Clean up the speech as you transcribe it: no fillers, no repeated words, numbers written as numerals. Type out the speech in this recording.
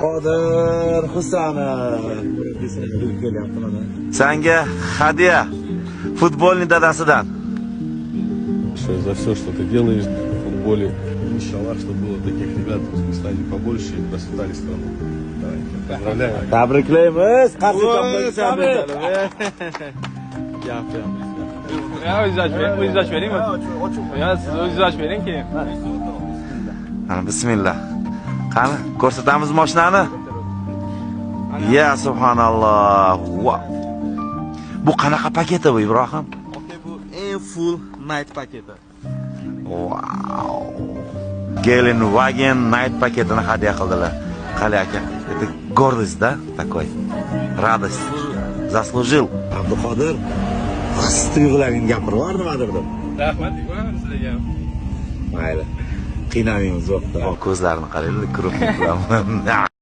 Qodir Husanov kelyapti mana. Senga hadya futbolning dadasidan. За все, что ты делаешь в футболе. Иншаллах, чтобы было таких ребят в стадии побольше и процветали страну. Поздравляю. Tabriklaymiz. Qarshi to'playmiz. O'zingiz beringmi? Siz o'zingiz bering keyin. Mana bismillah. Qani, ko'rsatamiz mashinani. Ya subhanalloh. Bu qanaqa paketi bu, Ibrohim? Bu eng full night paketi. Wow. Gelenwagen night paketini hadya qildilar. Qali aka, это гордость, да, такой? Радость. Заслужил. Abduqodir his tuyg'ularingni gapirib yubordi nimadir deb. Rahmat, sizlarga. Mayli. Qiynamaymiz vaqtda. Ko'zlarini qaranglar, ko'rib turibman.